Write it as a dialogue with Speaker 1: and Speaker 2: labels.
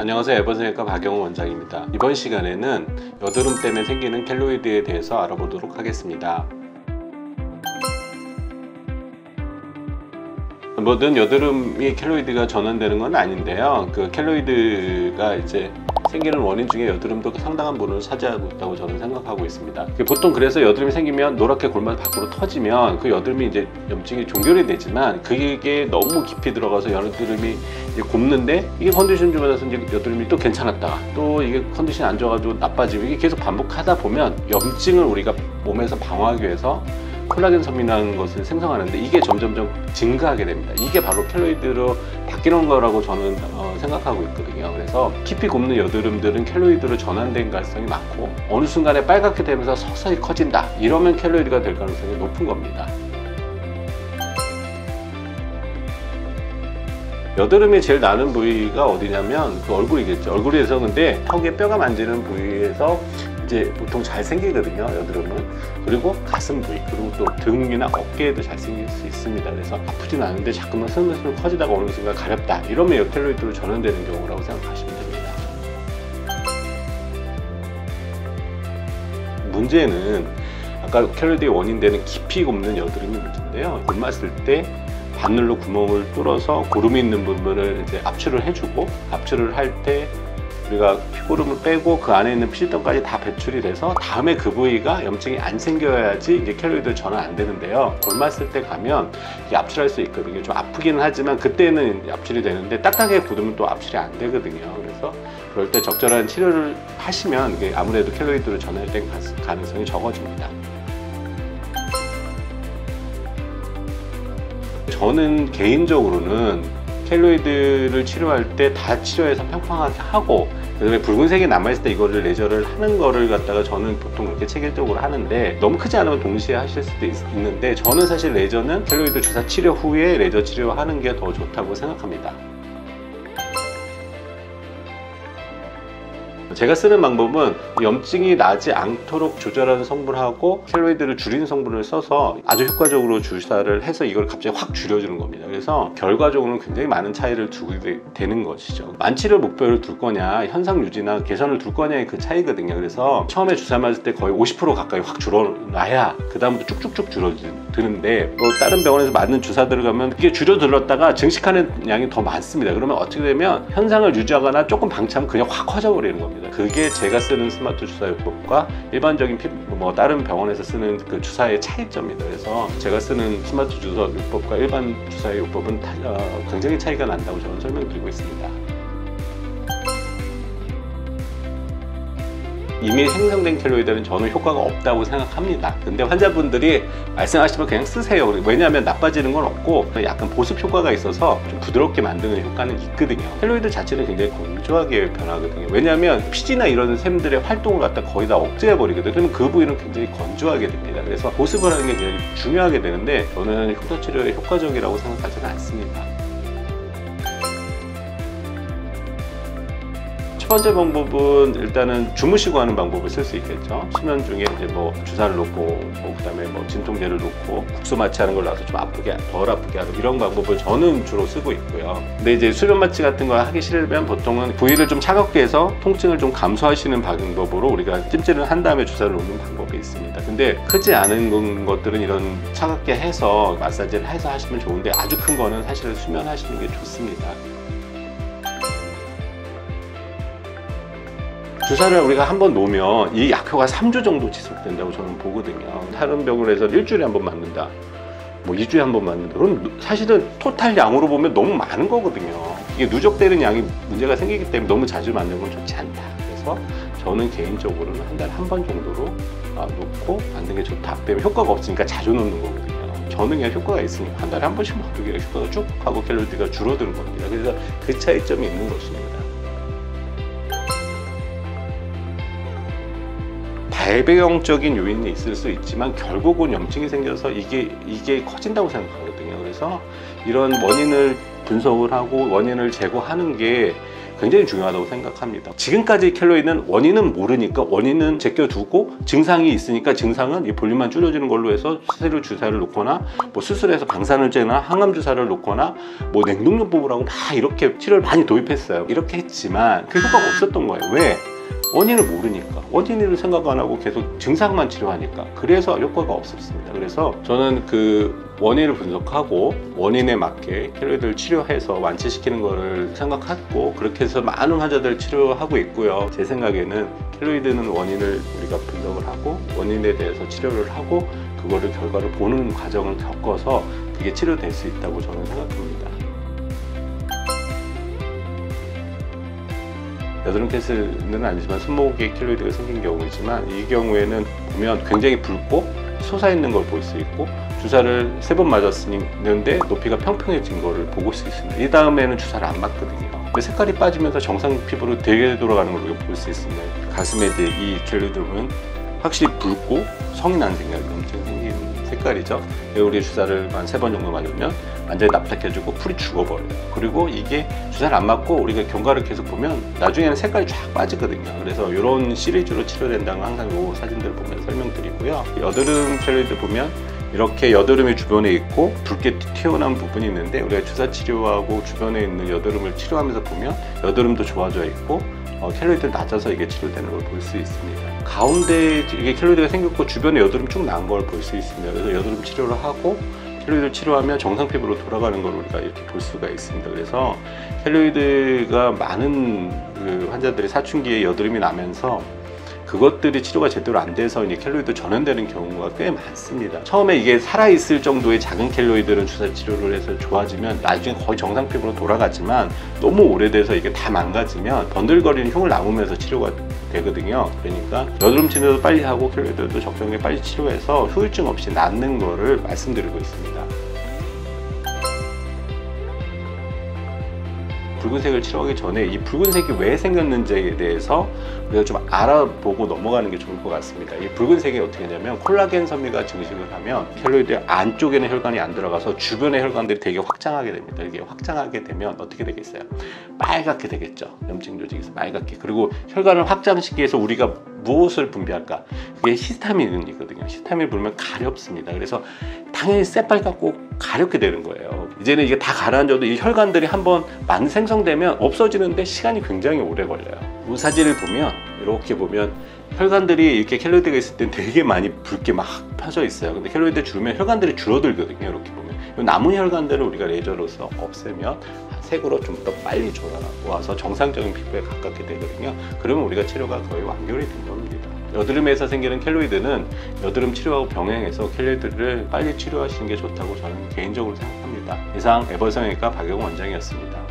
Speaker 1: 안녕하세요. 에버생외과 박영호 원장입니다. 이번 시간에는 여드름 때문에 생기는 켈로이드에 대해서 알아보도록 하겠습니다. 모든 여드름이 켈로이드가 전환되는 건 아닌데요. 그 켈로이드가 이제 생기는 원인 중에 여드름도 상당한 부분을 차지하고 있다고 저는 생각하고 있습니다. 보통 그래서 여드름이 생기면 노랗게 골만 밖으로 터지면 그 여드름이 이제 염증이 종결이 되지만 그게 너무 깊이 들어가서 여드름이 이제 곱는데 이게 컨디션 좀 받아서 이제 여드름이 또 괜찮았다가 또 이게 컨디션이 안 좋아가지고 나빠지고 이게 계속 반복하다 보면 염증을 우리가 몸에서 방어하기 위해서 콜라겐 섬이라는 것을 생성하는데 이게 점점점 증가하게 됩니다. 이게 바로 켈로이드로 바뀌는 거라고 저는 생각하고 있거든요. 그래서 깊이 곱는 여드름들은 켈로이드로 전환된 가능성이 많고 어느 순간에 빨갛게 되면서 서서히 커진다. 이러면 켈로이드가 될 가능성이 높은 겁니다. 여드름이 제일 나는 부위가 어디냐면 그 얼굴이겠죠. 얼굴에서 근데 턱에 뼈가 만지는 부위에서 이제 보통 잘 생기거든요, 여드름은. 그리고 가슴 부위, 그리고 또 등이나 어깨에도 잘 생길 수 있습니다. 그래서 아프진 않은데 자꾸만 스물스물 커지다가 어느 순간 가렵다. 이러면 켈로이드로 전환되는 경우라고 생각하시면 됩니다. 문제는 아까 켈로이드의 원인되는 깊이 곱는 여드름이 문제인데요. 곱맞을 때 바늘로 구멍을 뚫어서 고름이 있는 부분을 이제 압출을 해주고, 압출을 할 때 우리가 피고름을 빼고 그 안에 있는 필터까지 다 배출이 돼서 다음에 그 부위가 염증이 안 생겨야지 이제 켈로이드 전환 안 되는데요. 골맞을 때 가면 이게 압출할 수 있거든요. 좀 아프기는 하지만 그때는 압출이 되는데 딱딱하게 굳으면 또 압출이 안 되거든요. 그래서 그럴 때 적절한 치료를 하시면 이게 아무래도 켈로이드로 전환될 가능성이 적어집니다. 저는 개인적으로는 켈로이드를 치료할 때 다 치료해서 평평하게 하고 그다음에 붉은색이 남아있을 때 이거를 레저를 하는 거를 갖다가 저는 보통 그렇게 체계적으로 하는데 너무 크지 않으면 동시에 하실 수도 있는데 저는 사실 레저는 켈로이드 주사 치료 후에 레저 치료하는 게 더 좋다고 생각합니다. 제가 쓰는 방법은 염증이 나지 않도록 조절하는 성분하고 켈로이드를 줄이는 성분을 써서 아주 효과적으로 주사를 해서 이걸 갑자기 확 줄여주는 겁니다. 그래서 결과적으로는 굉장히 많은 차이를 두게 되는 것이죠. 완치를 목표를 둘 거냐 현상 유지나 개선을 둘 거냐의 그 차이거든요. 그래서 처음에 주사 맞을 때 거의 50% 가까이 확 줄어놔야 그 다음부터 쭉쭉쭉 줄어드는데 또 다른 병원에서 맞는 주사들을 가면 이게 줄어들었다가 증식하는 양이 더 많습니다. 그러면 어떻게 되면 현상을 유지하거나 조금 방치하면 그냥 확 커져버리는 겁니다. 그게 제가 쓰는 스마트 주사요법과 일반적인 다른 병원에서 쓰는 그 주사의 차이점입니다. 그래서 제가 쓰는 스마트 주사요법과 일반 주사요법은 굉장히 차이가 난다고 저는 설명드리고 있습니다. 이미 생성된 켈로이드는 저는 효과가 없다고 생각합니다. 근데 환자분들이 말씀하시면 그냥 쓰세요. 왜냐하면 나빠지는 건 없고 약간 보습 효과가 있어서 좀 부드럽게 만드는 효과는 있거든요. 켈로이드 자체는 굉장히 건조하게 변하거든요. 왜냐하면 피지나 이런 샘들의 활동을 갖다 거의 다 억제해 버리거든요. 그러면 그 부위는 굉장히 건조하게 됩니다. 그래서 보습을 하는 게 굉장히 중요하게 되는데 저는 흉터치료에 효과적이라고 생각하지는 않습니다. 첫 번째 방법은 일단은 주무시고 하는 방법을 쓸 수 있겠죠. 수면 중에 이제 주사를 놓고 그다음에 진통제를 놓고 국소 마취하는 걸 놔서 좀 아프게 덜 아프게 하는 이런 방법을 저는 주로 쓰고 있고요. 근데 이제 수면 마취 같은 거 하기 싫으면 보통은 부위를 좀 차갑게 해서 통증을 좀 감소하시는 방법으로 우리가 찜질을 한 다음에 주사를 놓는 방법이 있습니다. 근데 크지 않은 것들은 이런 차갑게 해서 마사지를 해서 하시면 좋은데 아주 큰 거는 사실은 수면하시는 게 좋습니다. 주사를 우리가 한번 놓으면 이 약효가 3주 정도 지속된다고 저는 보거든요. 다른 병원에서 일주일에 한 번 맞는다, 2주에 한 번 맞는다. 그럼 사실은 토탈 양으로 보면 너무 많은 거거든요. 이게 누적되는 양이 문제가 생기기 때문에 너무 자주 맞는 건 좋지 않다. 그래서 저는 개인적으로는 한 달에 한 번 정도로 놓고 맞는 게 좋다. 때문에 효과가 없으니까 자주 놓는 거거든요. 저는 그냥 효과가 있으니까 한 달에 한 번씩 맞는 게 효과가 쭉 하고 켈로이드가 줄어드는 겁니다. 그래서 그 차이점이 있는 것입니다. 발배경적인 요인이 있을 수 있지만 결국은 염증이 생겨서 이게 커진다고 생각하거든요. 그래서 이런 원인을 분석을 하고 원인을 제거하는 게 굉장히 중요하다고 생각합니다. 지금까지 켈로이드는 원인은 모르니까 원인은 제껴두고 증상이 있으니까 증상은 이 볼륨만 줄여주는 걸로 해서 스테로이드 주사를 놓거나 뭐 수술해서 방사능 제나 항암 주사를 놓거나 뭐 냉동용 뽑으라고 막 이렇게 치료를 많이 도입했어요. 이렇게 했지만 그 효과가 없었던 거예요. 왜? 원인을 모르니까, 원인을 생각 안 하고 계속 증상만 치료하니까. 그래서 효과가 없었습니다. 그래서 저는 그 원인을 분석하고 원인에 맞게 켈로이드를 치료해서 완치시키는 거를 생각하고 그렇게 해서 많은 환자들을 치료하고 있고요. 제 생각에는 켈로이드는 원인을 우리가 분석을 하고 원인에 대해서 치료를 하고 그거를 결과를 보는 과정을 겪어서 그게 치료될 수 있다고 저는 생각합니다. 여드름 캔슬은 아니지만 손목에 켈로이드가 생긴 경우이지만 이 경우에는 보면 굉장히 붉고 솟아있는 걸 볼 수 있고 주사를 3번 맞았는데 높이가 평평해진 거를 보고 수 있습니다. 이 다음에는 주사를 안 맞거든요. 색깔이 빠지면서 정상 피부로 되게 돌아가는 걸 우리가 볼 수 있습니다. 가슴에 이 켈로이드는 확실히 붉고 성이 나는 색깔이 엄청 생긴 색깔이죠. 우리 주사를 한 3번 정도 맞으면 완전히 납작해지고 풀이 죽어버려요. 그리고 이게 주사를 안 맞고 우리가 경과를 계속 보면 나중에는 색깔이 쫙 빠지거든요. 그래서 이런 시리즈로 치료된다는 건 항상 이 사진들을 보면 설명드리고요. 여드름 켈로이드 보면 이렇게 여드름이 주변에 있고 붉게 튀어나온 부분이 있는데 우리가 주사 치료하고 주변에 있는 여드름을 치료하면서 보면 여드름도 좋아져 있고 켈로이드가 낮아서 이게 치료되는 걸 볼 수 있습니다. 가운데 이게 켈로이드가 생겼고 주변에 여드름 쭉 난 걸 볼 수 있습니다. 그래서 여드름 치료를 하고 켈로이드를 치료하면 정상 피부로 돌아가는 걸 우리가 이렇게 볼 수가 있습니다. 그래서 켈로이드가 많은 그 환자들이 사춘기에 여드름이 나면서 그것들이 치료가 제대로 안 돼서 이제 켈로이드 전환되는 경우가 꽤 많습니다. 처음에 이게 살아있을 정도의 작은 켈로이드는 주사 치료를 해서 좋아지면 나중에 거의 정상 피부로 돌아가지만 너무 오래돼서 이게 다 망가지면 번들거리는 흉을 남으면서 치료가 되거든요. 그러니까 여드름 치료도 빨리 하고 켈로이드도 적정하게 빨리 치료해서 후유증 없이 낫는 거를 말씀드리고 있습니다. 붉은색을 치료하기 전에 이 붉은색이 왜 생겼는지에 대해서 우리가 좀 알아보고 넘어가는 게 좋을 것 같습니다. 이 붉은색이 어떻게 되냐면 콜라겐 섬유가 증식을 하면 켈로이드 안쪽에는 혈관이 안 들어가서 주변의 혈관들이 되게 확장하게 됩니다. 이게 확장하게 되면 어떻게 되겠어요? 빨갛게 되겠죠. 염증 조직에서 빨갛게. 그리고 혈관을 확장시키기 위해서 우리가 무엇을 분비할까? 그게 히스타민이거든요. 히스타민을 부르면 가렵습니다. 그래서 당연히 새빨갛고 가렵게 되는 거예요. 이제는 이게 다 가라앉아도 이 혈관들이 한번 생성되면 없어지는데 시간이 굉장히 오래 걸려요. 이 사진을 보면 이렇게 보면 혈관들이 이렇게 켈로이드가 있을 때 되게 많이 붉게 막 펴져 있어요. 근데 켈로이드 줄으면 혈관들이 줄어들거든요. 이렇게 보면 남은 혈관들을 우리가 레이저로서 없애면 색으로 좀 더 빨리 돌아와서 정상적인 피부에 가깝게 되거든요. 그러면 우리가 치료가 거의 완결이 된 겁니다. 여드름에서 생기는 켈로이드는 여드름 치료하고 병행해서 켈로이드를 빨리 치료하시는 게 좋다고 저는 개인적으로 생각합니다. 이상 애벌성형외과 박영훈 원장이었습니다.